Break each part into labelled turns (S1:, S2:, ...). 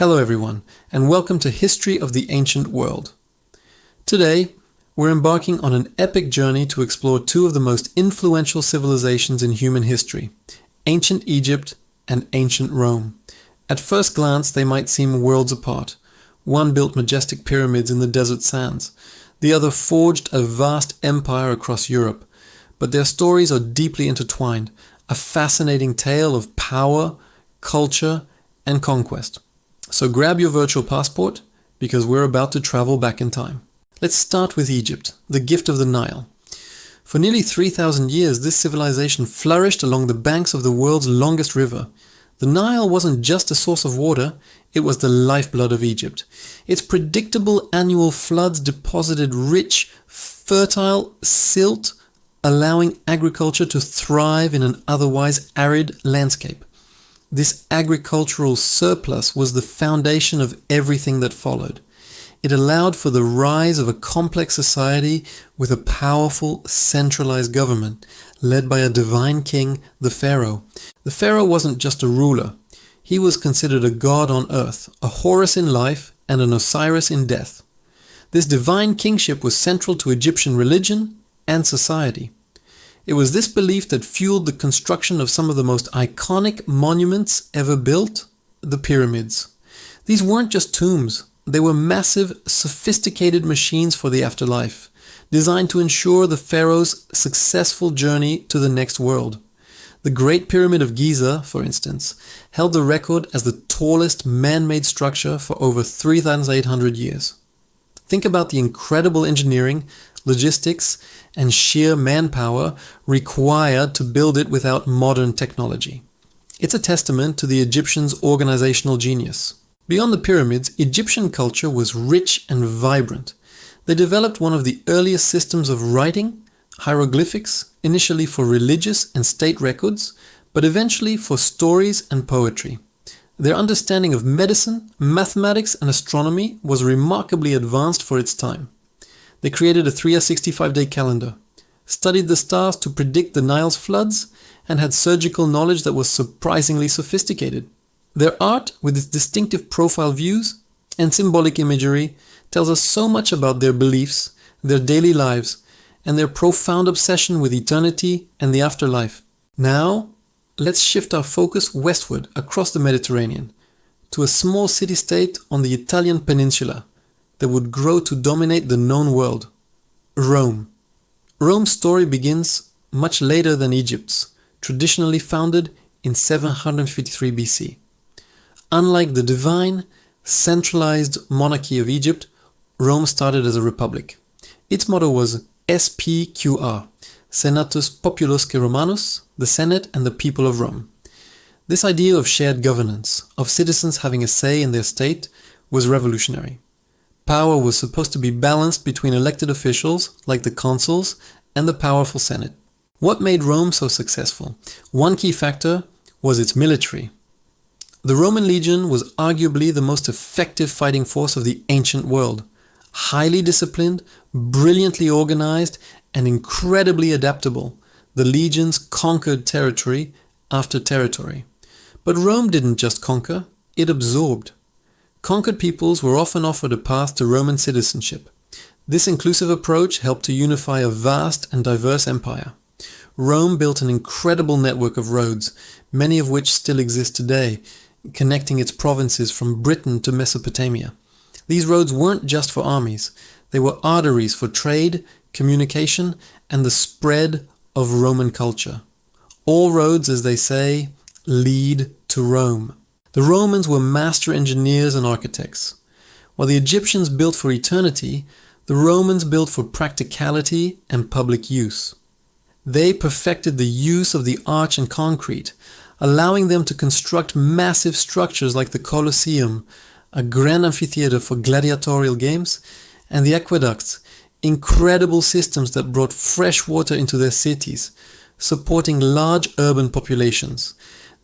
S1: Hello everyone, and welcome to History of the Ancient World. Today, we're embarking on an epic journey to explore two of the most influential civilizations in human history, ancient Egypt and ancient Rome. At first glance, they might seem worlds apart. One built majestic pyramids in the desert sands. The other forged a vast empire across Europe. But their stories are deeply intertwined, a fascinating tale of power, culture, and conquest. So grab your virtual passport, because we're about to travel back in time. Let's start with Egypt, the gift of the Nile. For nearly 3,000 years, this civilization flourished along the banks of the world's longest river. The Nile wasn't just a source of water, it was the lifeblood of Egypt. Its predictable annual floods deposited rich, fertile silt, allowing agriculture to thrive in an otherwise arid landscape. This agricultural surplus was the foundation of everything that followed. It allowed for the rise of a complex society with a powerful, centralized government, led by a divine king, the pharaoh. The pharaoh wasn't just a ruler. He was considered a god on earth, a Horus in life, and an Osiris in death. This divine kingship was central to Egyptian religion and society. It was this belief that fueled the construction of some of the most iconic monuments ever built, the pyramids. These weren't just tombs, they were massive, sophisticated machines for the afterlife, designed to ensure the pharaoh's successful journey to the next world. The Great Pyramid of Giza, for instance, held the record as the tallest man-made structure for over 3,800 years. Think about the incredible engineering, logistics, and sheer manpower required to build it without modern technology. It's a testament to the Egyptians' organizational genius. Beyond the pyramids, Egyptian culture was rich and vibrant. They developed one of the earliest systems of writing, hieroglyphics, initially for religious and state records, but eventually for stories and poetry. Their understanding of medicine, mathematics, and astronomy was remarkably advanced for its time. They created a 365-day calendar, studied the stars to predict the Nile's floods, and had surgical knowledge that was surprisingly sophisticated. Their art, with its distinctive profile views and symbolic imagery, tells us so much about their beliefs, their daily lives, and their profound obsession with eternity and the afterlife. Now, let's shift our focus westward across the Mediterranean, to a small city-state on the Italian peninsula that would grow to dominate the known world, Rome. Rome's story begins much later than Egypt's, traditionally founded in 753 BC. Unlike the divine, centralized monarchy of Egypt, Rome started as a republic. Its motto was SPQR, Senatus Populusque Romanus, the Senate and the people of Rome. This idea of shared governance, of citizens having a say in their state, was revolutionary. Power was supposed to be balanced between elected officials, like the consuls, and the powerful Senate. What made Rome so successful? One key factor was its military. The Roman legion was arguably the most effective fighting force of the ancient world. Highly disciplined, brilliantly organized, and incredibly adaptable, the legions conquered territory after territory. But Rome didn't just conquer, it absorbed. Conquered peoples were often offered a path to Roman citizenship. This inclusive approach helped to unify a vast and diverse empire. Rome built an incredible network of roads, many of which still exist today, connecting its provinces from Britain to Mesopotamia. These roads weren't just for armies, they were arteries for trade, communication, and the spread of Roman culture. All roads, as they say, lead to Rome. The Romans were master engineers and architects. While the Egyptians built for eternity, the Romans built for practicality and public use. They perfected the use of the arch and concrete, allowing them to construct massive structures like the Colosseum, a grand amphitheater for gladiatorial games, and the aqueducts, incredible systems that brought fresh water into their cities, supporting large urban populations.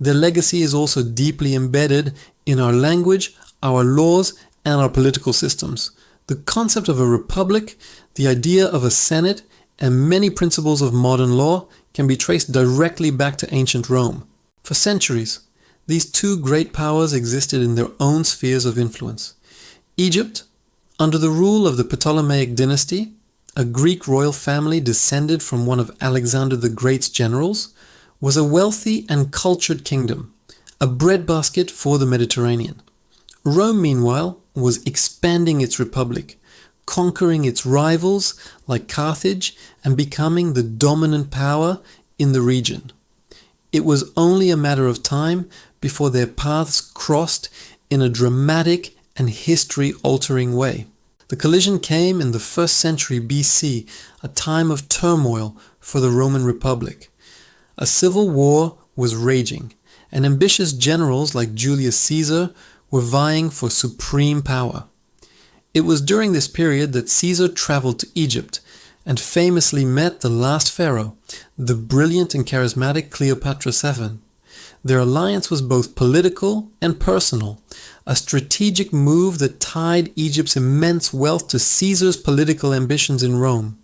S1: Their legacy is also deeply embedded in our language, our laws, and our political systems. The concept of a republic, the idea of a senate, and many principles of modern law can be traced directly back to ancient Rome. For centuries, These two great powers existed in their own spheres of influence. Egypt, under the rule of the Ptolemaic dynasty, a Greek royal family descended from one of Alexander the Great's generals, was a wealthy and cultured kingdom, a breadbasket for the Mediterranean. Rome, meanwhile, was expanding its republic, conquering its rivals like Carthage and becoming the dominant power in the region. It was only a matter of time before their paths crossed in a dramatic and history-altering way. The collision came in the 1st century BC, a time of turmoil for the Roman Republic. A civil war was raging, and ambitious generals like Julius Caesar were vying for supreme power. It was during this period that Caesar traveled to Egypt and famously met the last pharaoh, the brilliant and charismatic Cleopatra VII. Their alliance was both political and personal, a strategic move that tied Egypt's immense wealth to Caesar's political ambitions in Rome.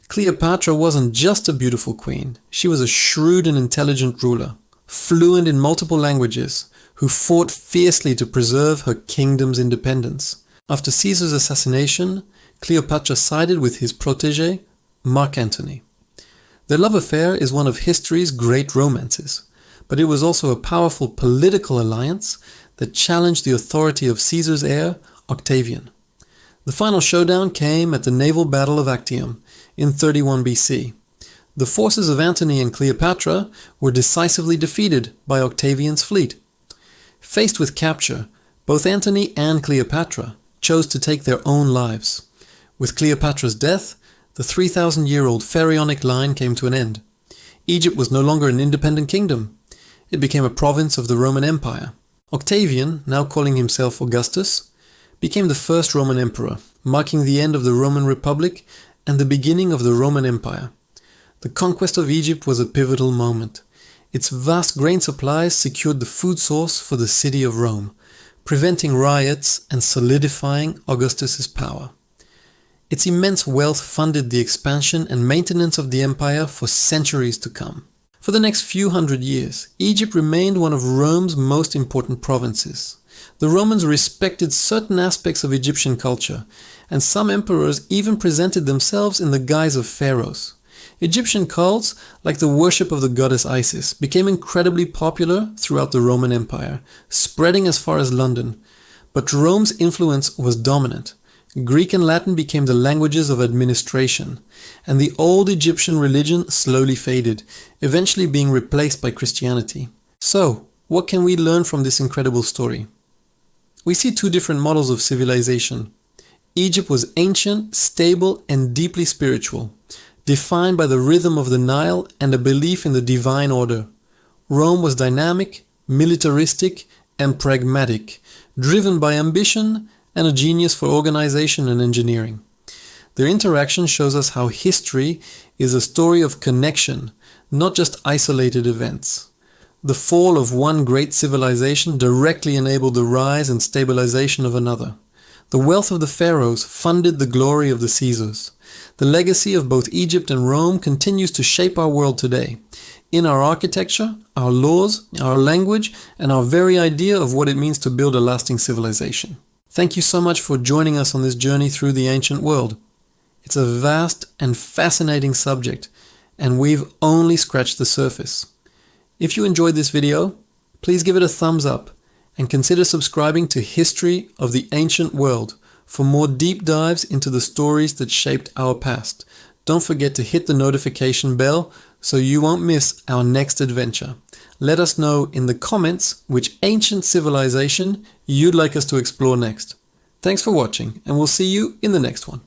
S1: Cleopatra wasn't just a beautiful queen, she was a shrewd and intelligent ruler, fluent in multiple languages, who fought fiercely to preserve her kingdom's independence. After Caesar's assassination, Cleopatra sided with his protégé, Mark Antony. Their love affair is one of history's great romances, but it was also a powerful political alliance that challenged the authority of Caesar's heir, Octavian. The final showdown came at the naval battle of Actium in 31 BC. The forces of Antony and Cleopatra were decisively defeated by Octavian's fleet. Faced with capture, both Antony and Cleopatra chose to take their own lives. With Cleopatra's death, the 3,000-year-old pharaonic line came to an end. Egypt was no longer an independent kingdom. It became a province of the Roman Empire. Octavian, now calling himself Augustus, became the first Roman emperor, marking the end of the Roman Republic and the beginning of the Roman Empire. The conquest of Egypt was a pivotal moment. Its vast grain supplies secured the food source for the city of Rome, preventing riots and solidifying Augustus's power. Its immense wealth funded the expansion and maintenance of the empire for centuries to come. For the next few hundred years, Egypt remained one of Rome's most important provinces. The Romans respected certain aspects of Egyptian culture, and some emperors even presented themselves in the guise of pharaohs. Egyptian cults, like the worship of the goddess Isis, became incredibly popular throughout the Roman Empire, spreading as far as London. But Rome's influence was dominant. Greek and Latin became the languages of administration, and the old Egyptian religion slowly faded, eventually being replaced by Christianity. So, what can we learn from this incredible story? We see two different models of civilization. Egypt was ancient, stable, and deeply spiritual, defined by the rhythm of the Nile and a belief in the divine order. Rome was dynamic, militaristic, and pragmatic, driven by ambition and a genius for organization and engineering. Their interaction shows us how history is a story of connection, not just isolated events. The fall of one great civilization directly enabled the rise and stabilization of another. The wealth of the pharaohs funded the glory of the Caesars. The legacy of both Egypt and Rome continues to shape our world today, in our architecture, our laws, our language, and our very idea of what it means to build a lasting civilization. Thank you so much for joining us on this journey through the ancient world. It's a vast and fascinating subject, and we've only scratched the surface. If you enjoyed this video, please give it a thumbs up and consider subscribing to History of the Ancient World for more deep dives into the stories that shaped our past. Don't forget to hit the notification bell so you won't miss our next adventure. Let us know in the comments which ancient civilization you'd like us to explore next. Thanks for watching, and we'll see you in the next one.